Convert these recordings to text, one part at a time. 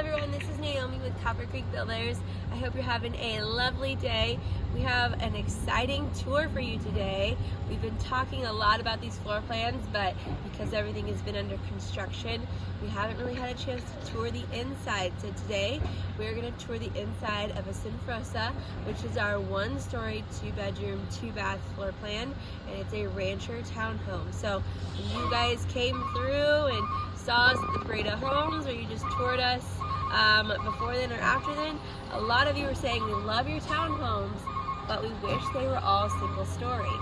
everyone, this is Naomi with Copper Creek Builders. I hope you're having a lovely day. We have an exciting tour for you today. We've been talking a lot about these floor plans, but because everything has been under construction, we haven't really had a chance to tour the inside. So today, we're going to tour the inside of a Sinforosa, which is our one-story, two-bedroom, two-bath floor plan, and it's a rancher townhome. So when you guys came through and saw us at the Parade of Homes, or you just toured us before then or after then, a lot of you were saying we love your townhomes, but we wish they were all single story.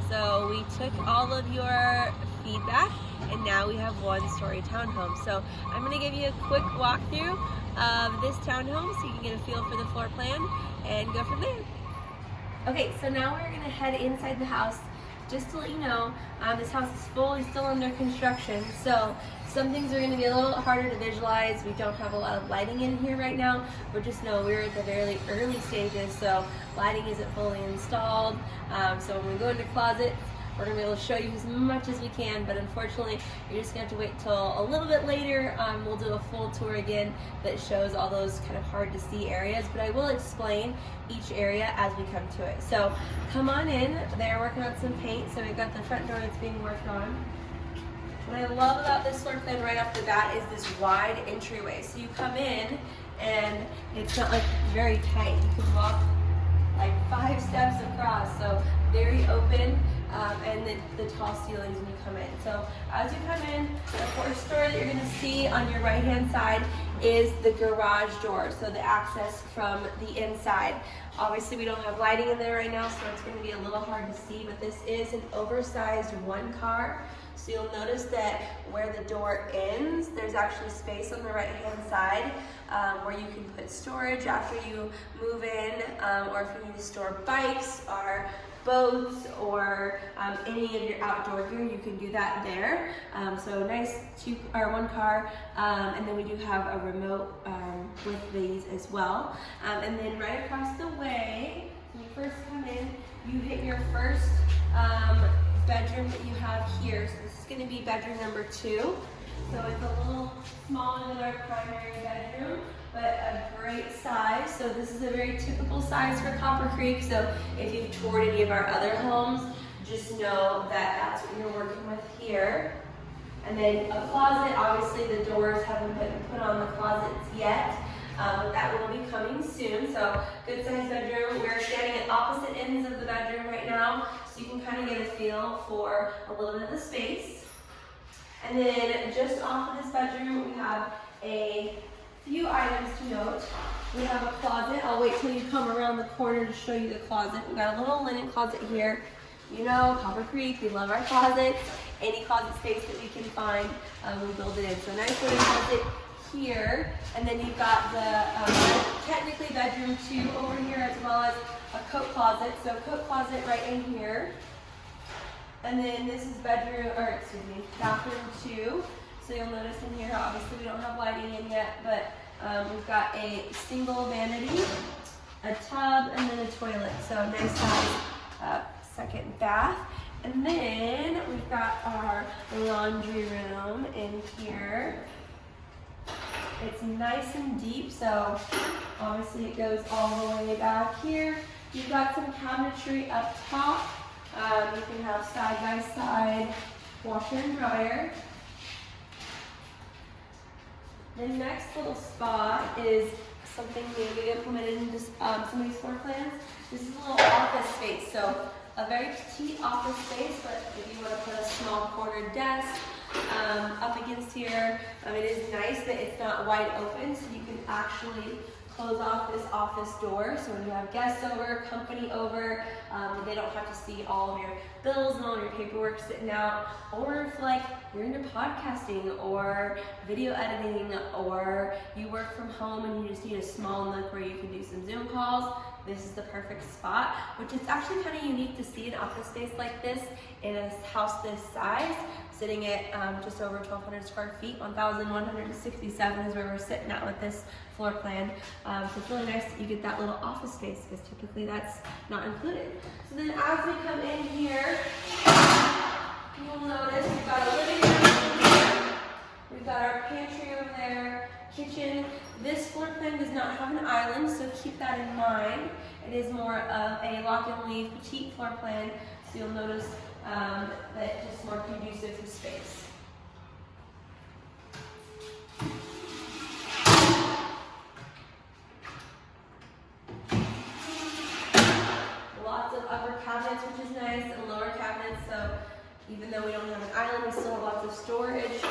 So we took all of your feedback and now we have one-story townhome. So I'm going to give you a quick walkthrough of this townhome so you can get a feel for the floor plan and go from there. Okay, so now we're going to head inside the house. Just to let you know, this house is fully still under construction, so some things are going to be a little harder to visualize. We don't have a lot of lighting in here right now, but just know we're at the very early stages, so lighting isn't fully installed. So when we go into closets, we're going to be able to show you as much as we can, but unfortunately, you're just going to have to wait till a little bit later. We'll do a full tour again that shows all those kind of hard to see areas, but I will explain each area as we come to it. So come on in. They're working on some paint, so we've got the front door that's being worked on. What I love about this floor plan right off the bat is this wide entryway. So you come in and it's not like very tight. You can walk like 5 steps across, so very open, and the tall ceilings when you come in. So as you come in, the first door that you're going to see on your right hand side is the garage door, so the access from the inside. Obviously we don't have lighting in there right now, so it's going to be a little hard to see, but this is an oversized one car. So you'll notice that where the door ends, there's actually space on the right hand side where you can put storage after you move in, or if you need to store bikes or boats or any of your outdoor gear, you can do that there. So nice one car, and then we do have a remote with these as well. And then right across the way, when you first come in, you hit your first bedroom that you have here. So this is going to be bedroom number 2. So it's a little smaller than our primary bedroom, but a great size. So this is a very typical size for Copper Creek. So if you've toured any of our other homes, just know that that's what you're working with here. And then a closet. Obviously the doors haven't been put on the closets yet, but that will be coming soon. So good sized bedroom. We're standing at opposite ends of the bedroom right now, so you can kind of get a feel for a little bit of the space. And then just off of this bedroom, we have a few items to note. We have a closet. I'll wait till you come around the corner to show you the closet. We've got a little linen closet here. You know, Copper Creek, we love our closets. Any closet space that we can find, we build it in. So nice little closet here. And then you've got the technically bedroom 2 over here, as well as a coat closet. So coat closet right in here. And then this is bathroom 2. So you'll notice in here, obviously we don't have lighting in yet, but we've got a single vanity, a tub, and then a toilet. So nice size second bath. And then we've got our laundry room in here. It's nice and deep, so obviously it goes all the way back here. You've got some cabinetry up top. You can have side-by-side washer and dryer. The next little spot is something we implemented into some of these floor plans. This is a little office space, so a very petite office space, but if you want to put a small corner desk up against here, it is nice that it's not wide open, so you can actually close off this office door, so when you have guests over, company over, they don't have to see all of your bills and all your paperwork sitting out. Or if like you're into podcasting or video editing, or you work from home and you just need a small nook where you can do some Zoom calls, this is the perfect spot, which is actually kind of unique to see an office space like this in a house this size, sitting at just over 1,200 square feet. 1,167 is where we're sitting at with this floor plan. So it's really nice that you get that little office space, because typically that's not included. So then as we come in here, you'll notice we've got a living room here, we've got our pantry over there, kitchen. This floor plan does not have an island, so keep that in mind. It is more of a lock and leave petite floor plan, so you'll notice that it's just more conducive to space. Lots of upper cabinets, which is nice, and lower cabinets, so even though we don't have an island, we still have lots of storage.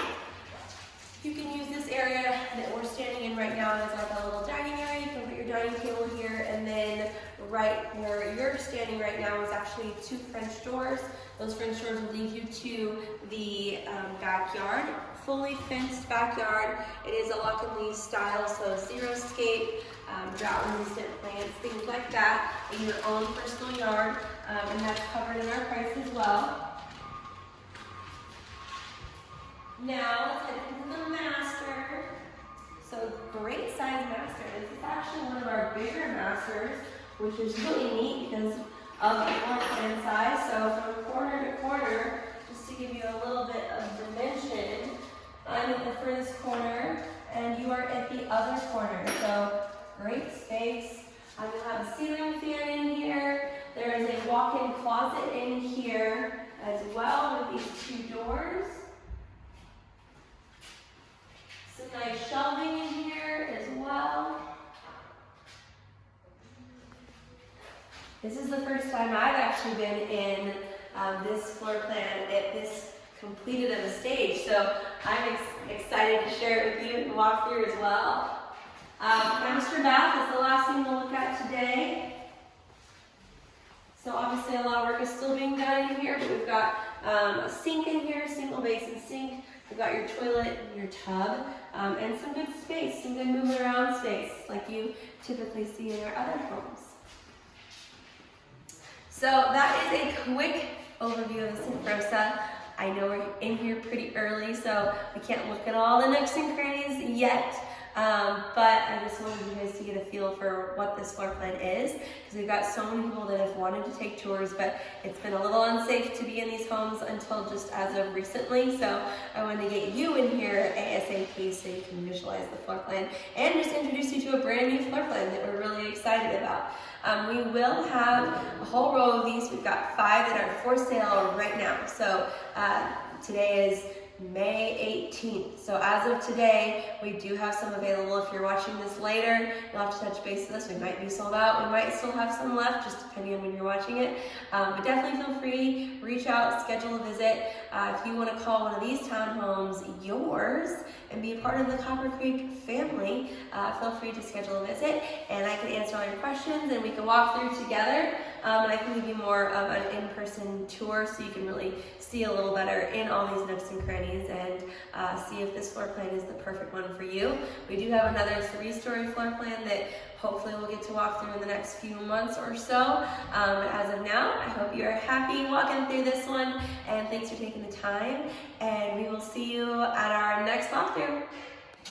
You can use this area that we're standing in right now as like a little dining area. You can put your dining table here, and then right where you're standing right now is actually 2 French doors. Those French doors will lead you to the backyard, fully fenced backyard. It is a lock and leave style, so xeriscape, drought-resistant plants, things like that in your own personal yard, and that's covered in our price as well. Now let's head into the master. So great size master. This is actually one of our bigger masters, which is really neat because of the floor plan size. So from corner to corner, just to give you a little bit of dimension, I'm at the furthest corner and you are at the other corner. So great space. I'm going to have a ceiling fan in here. There is a walk-in closet in here as well with these 2 doors. Some nice shelving in here as well. This is the first time I've actually been in this floor plan at this completed of a stage, so I'm excited to share it with you and walk through as well. Master bath is the last thing we'll look at today. So obviously a lot of work is still being done in here, but we've got a sink in here, single basin sink. We've got your toilet and your tub, and some good space, some good moving around space like you typically see in your other homes. So that is a quick overview of the Sinforosa. I know we're in here pretty early, so we can't look at all the nooks and crannies yet. But I just wanted you guys to get a feel for what this floor plan is, because we've got so many people that have wanted to take tours, but it's been a little unsafe to be in these homes until just as of recently. So I wanted to get you in here ASAP so you can visualize the floor plan and just introduce you to a brand new floor plan that we're really excited about. We will have a whole row of these. We've got 5 that are for sale right now. So today is May 18th. So as of today, we do have some available. If you're watching this later, you'll have to touch base with us. We might be sold out. We might still have some left, just depending on when you're watching it. But definitely feel free, reach out, schedule a visit. If you want to call one of these townhomes yours and be a part of the Copper Creek family, feel free to schedule a visit, and I can answer all your questions and we can walk through together. And I can give you more of an in-person tour so you can really see a little better in all these nooks and crannies and see if this floor plan is the perfect one for you. We do have another 3-story floor plan that hopefully we'll get to walk through in the next few months or so. But as of now, I hope you're happy walking through this one, and thanks for taking the time, and we will see you at our next walkthrough.